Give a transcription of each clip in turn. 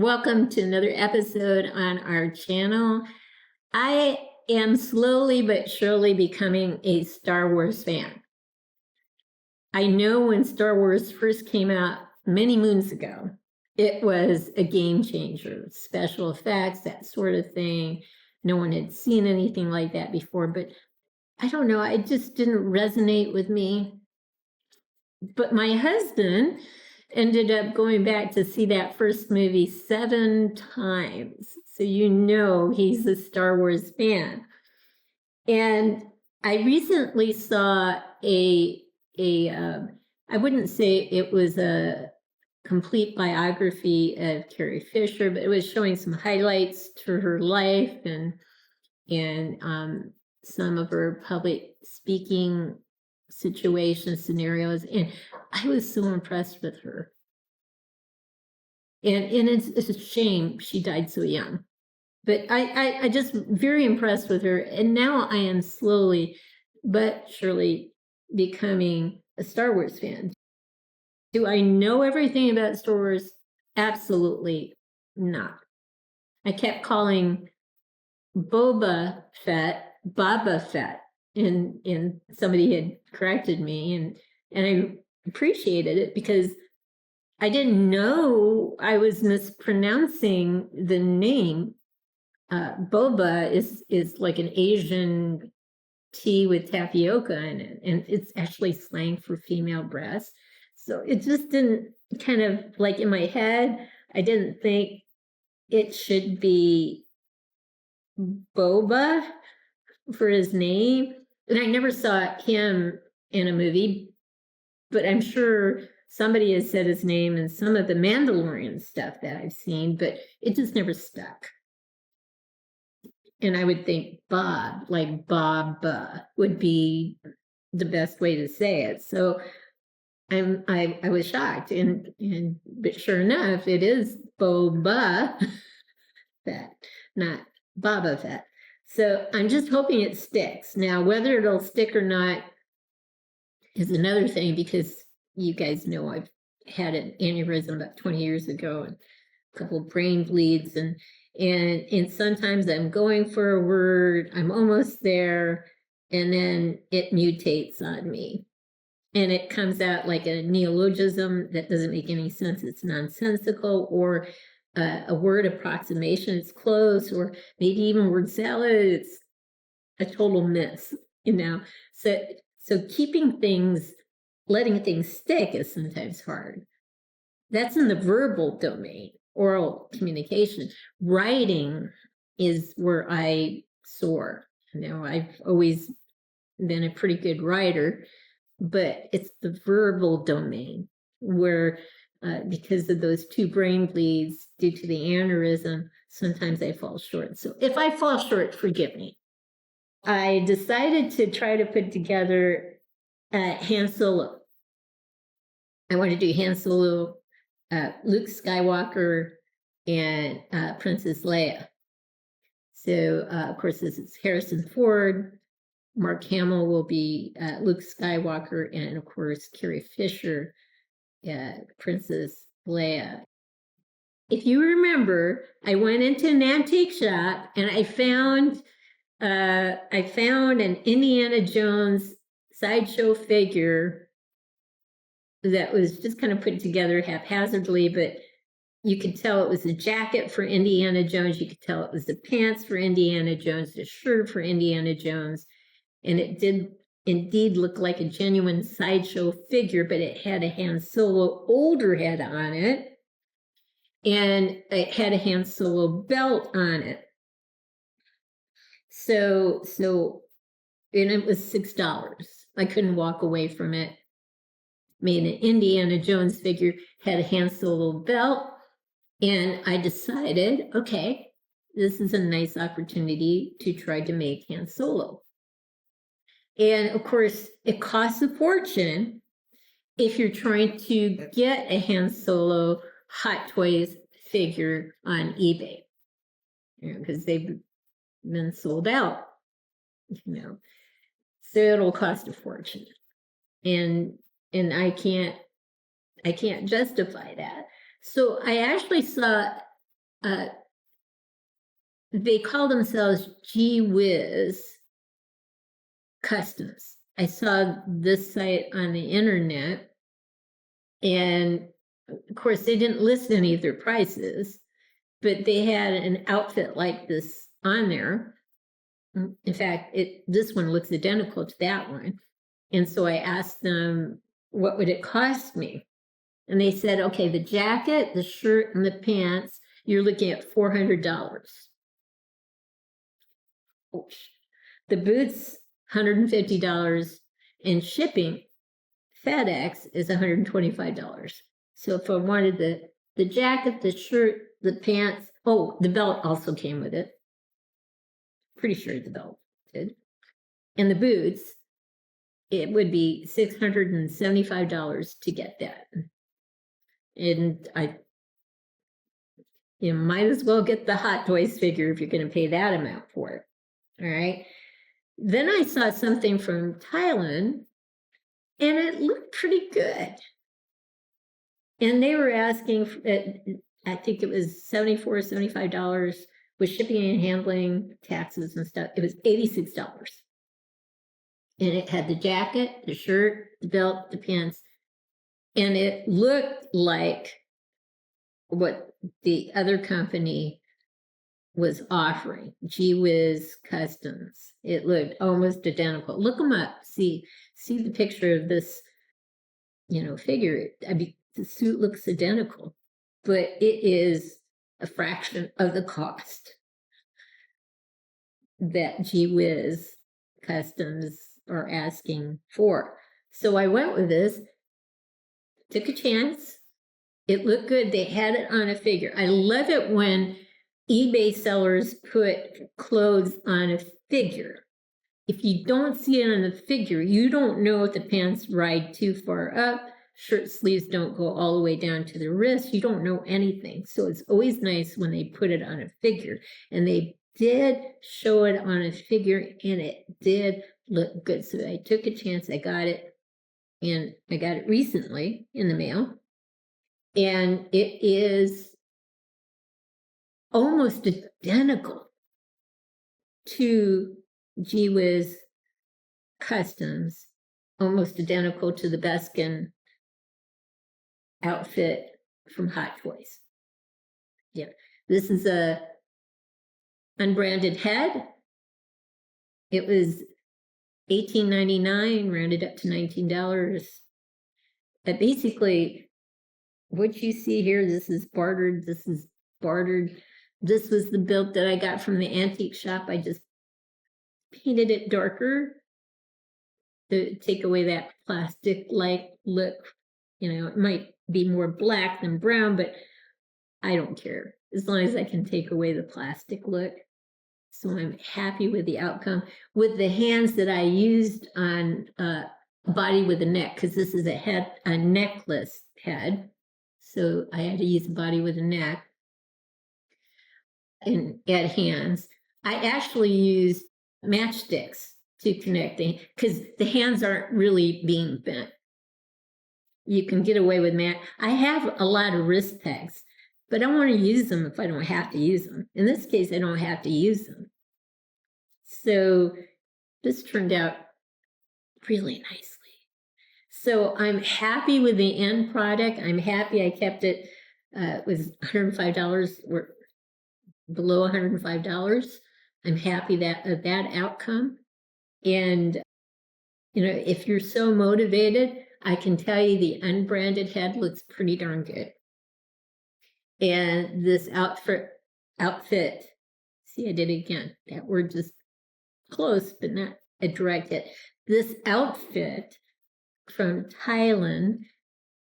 Welcome to another episode on our channel. I am slowly but surely becoming a Star Wars fan. I know when Star Wars first came out many moons ago, it was a game changer. Special effects, that sort of thing. No one had seen anything like that before, but I don't know, it just didn't resonate with me. But my husband ended up going back to see that first movie 7 times. So you know he's a Star Wars fan. And I recently saw I wouldn't say it was a complete biography of Carrie Fisher, but it was showing some highlights to her life and some of her public speaking situations, scenarios, and I was so impressed with her. And it's a shame she died so young. But I just very impressed with her. And now I am slowly but surely becoming a Star Wars fan. Do I know everything about Star Wars? Absolutely not. I kept calling Boba Fett Boba Fett. And somebody had corrected me, and I appreciated it because I didn't know I was mispronouncing the name. Boba is like an Asian tea with tapioca in it, and it's actually slang for female breast. So it just didn't kind of like in my head, I didn't think it should be Boba for his name. And I never saw him in a movie, but I'm sure somebody has said his name in some of the Mandalorian stuff that I've seen, but it just never stuck. And I would think Bob, like Bob, would be the best way to say it. So I was shocked, but sure enough, it is Boba Fett, not Boba Fett. So I'm just hoping it sticks. Now, whether it'll stick or not is another thing, because you guys know I've had an aneurysm about 20 years ago and a couple of brain bleeds, and sometimes I'm going for a word, I'm almost there, and then it mutates on me. And it comes out like a neologism that doesn't make any sense. It's nonsensical, or a word approximation, it's close, or maybe even word salad, it's a total miss, So keeping things, letting things stick is sometimes hard. That's in the verbal domain, oral communication. Writing is where I soar. I've always been a pretty good writer, but it's the verbal domain where because of those 2 brain bleeds due to the aneurysm, sometimes I fall short. So if I fall short, forgive me. I decided to try to put together Han Solo. I want to do Han Solo, Luke Skywalker, and Princess Leia. So, of course, this is Harrison Ford. Mark Hamill will be Luke Skywalker, and of course, Carrie Fisher, Princess Leia. If you remember, I went into an antique shop and I found an Indiana Jones sideshow figure that was just kind of put together haphazardly, but you could tell it was a jacket for Indiana Jones. You could tell it was the pants for Indiana Jones, the shirt for Indiana Jones. And it did indeed look like a genuine sideshow figure, but it had a Han Solo older head on it, and it had a Han Solo belt on it. So, and it was $6. I couldn't walk away from it. Made an Indiana Jones figure, had a Han Solo belt, and I decided, okay, this is a nice opportunity to try to make Han Solo. And of course, it costs a fortune if you're trying to get a Han Solo Hot Toys figure on eBay, because they've been sold out, So it'll cost a fortune, and I can't justify that. So I actually saw They call themselves GeeWhiz Customs. I saw this site on the internet, and of course they didn't list any of their prices, but they had an outfit like this on there. In fact, this one looks identical to that one. And so I asked them, what would it cost me? And they said, okay, the jacket, the shirt, and the pants, you're looking at $400. The boots, $150, and shipping, FedEx is $125. So if I wanted the jacket, the shirt, the pants, oh, the belt also came with it. Pretty sure the belt did. And the boots, it would be $675 to get that. And you might as well get the Hot Toys figure if you're going to pay that amount for it. All right. Then I saw something from Thailand, and it looked pretty good. And they were asking, I think it was $74, $75 with shipping and handling, taxes and stuff. It was $86. And it had the jacket, the shirt, the belt, the pants. And it looked like what the other company was offering, GeeWhiz Customs. It looked almost identical. Look them up. See the picture of this, figure. I mean, the suit looks identical, but it is a fraction of the cost that GeeWhiz Customs are asking for. So I went with this, took a chance. It looked good. They had it on a figure. I love it when eBay sellers put clothes on a figure. If you don't see it on the figure, you don't know if the pants ride too far up, shirt sleeves don't go all the way down to the wrist. You don't know anything. So it's always nice when they put it on a figure. And they did show it on a figure, and it did look good. So I took a chance. I got it, and I got it recently in the mail. And it is almost identical to GeeWhiz Customs, almost identical to the Bespins outfit from Hot Toys. Yeah, this is a unbranded head. It was $18.99, rounded up to $19. Basically, what you see here, this is bartered. This is bartered. This was the belt that I got from the antique shop. I just painted it darker to take away that plastic-like look. It might be more black than brown, but I don't care as long as I can take away the plastic look. So I'm happy with the outcome. With the hands that I used on a body with a neck, because this is a necklace head. So I had to use a body with a neck and add hands. I actually used matchsticks to connect because the hands aren't really being bent. You can get away with I have a lot of wrist pegs, but I want to use them if I don't have to use them. In this case, I don't have to use them. So this turned out really nicely. So I'm happy with the end product. I'm happy I kept it. It was $105 or below $105. I'm happy that outcome. And, if you're so motivated, I can tell you the unbranded head looks pretty darn good. And this outfit, see, I did it again. That word just close, but not a direct hit. This outfit from Thailand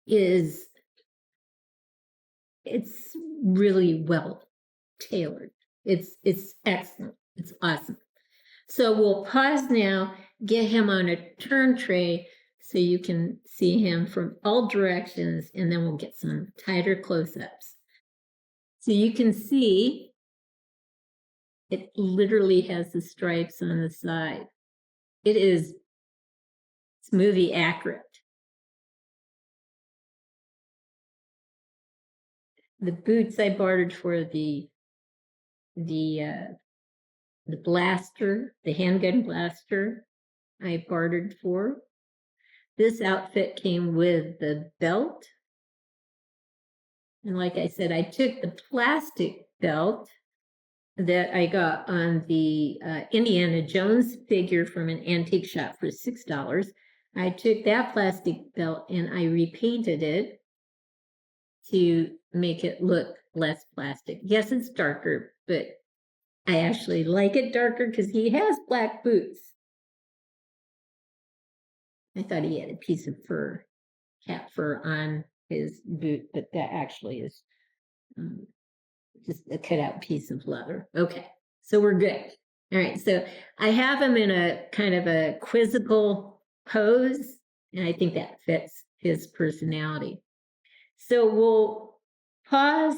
it's really well tailored. It's excellent. It's awesome. So we'll pause now, get him on a turn tray so you can see him from all directions, and then we'll get some tighter close-ups. So you can see it literally has the stripes on the side. It's movie accurate. The boots I bartered for the blaster, the handgun blaster, I bartered for. This outfit came with the belt. And like I said, I took the plastic belt that I got on the Indiana Jones figure from an antique shop for $6. I took that plastic belt and I repainted it to make it look less plastic. Yes, it's darker, but I actually like it darker because he has black boots. I thought he had a piece of fur, cat fur on his boot, but that actually is just a cutout piece of leather. Okay, so we're good. All right, so I have him in a kind of a quizzical pose, and I think that fits his personality. So we'll pause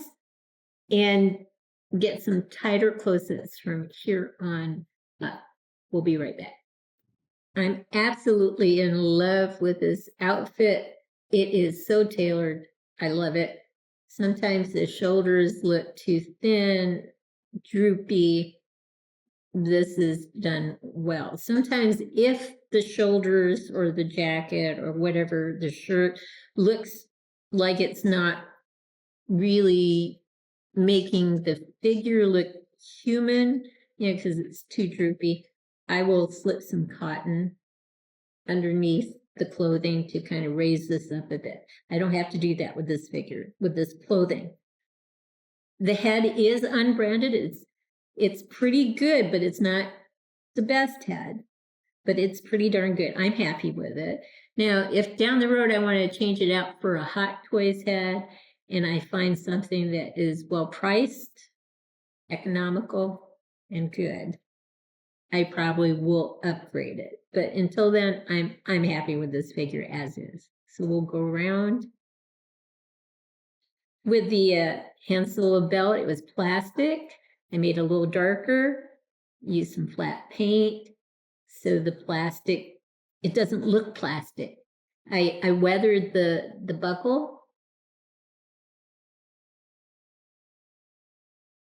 and get some tighter close-ups from here on up. We'll be right back. I'm absolutely in love with this outfit. It is so tailored. I love it. Sometimes the shoulders look too thin, droopy. This is done well. Sometimes if the shoulders or the jacket or whatever, the shirt looks like it's not really making the figure look human, because it's too droopy, I will slip some cotton underneath the clothing to kind of raise this up a bit. I don't have to do that with this figure, with this clothing. The head is unbranded. It's pretty good, but it's not the best head, but it's pretty darn good. I'm happy with it. Now, if down the road I want to change it out for a Hot Toys head and I find something that is well priced, economical, and good, I probably will upgrade it. But until then, I'm happy with this figure as is. So we'll go around. With the Hansel belt, it was plastic. I made it a little darker, used some flat paint. So the plastic, it doesn't look plastic. I weathered the buckle.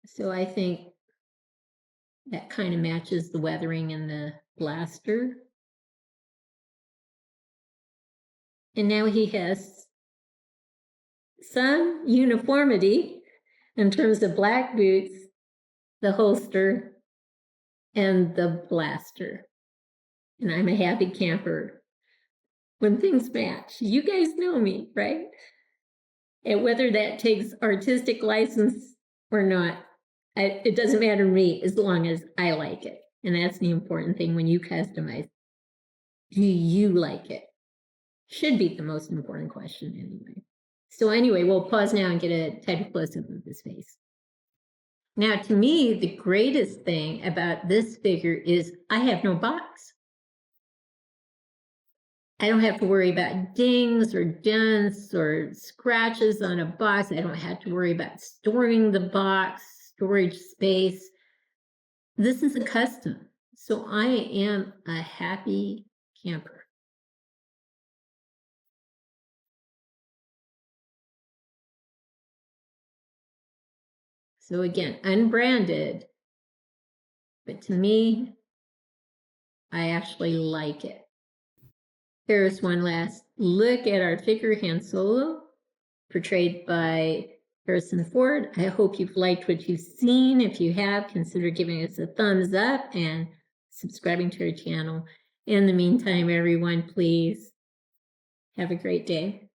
So I think that kind of matches the weathering in the blaster. And now he has some uniformity in terms of black boots, the holster, and the blaster. And I'm a happy camper when things match. You guys know me, right? And whether that takes artistic license or not, it doesn't matter to me as long as I like it. And that's the important thing when you customize. Do you like it? Should be the most important question anyway. So anyway, we'll pause now and get a tighter close-up of his face. Now, to me, the greatest thing about this figure is I have no box. I don't have to worry about dings or dents or scratches on a box. I don't have to worry about storing the box, storage space. This is a custom. So I am a happy camper. So again, unbranded, but to me, I actually like it. Here's one last look at our figure Han Solo, portrayed by Harrison Ford. I hope you've liked what you've seen. If you have, consider giving us a thumbs up and subscribing to our channel. In the meantime, everyone, please have a great day.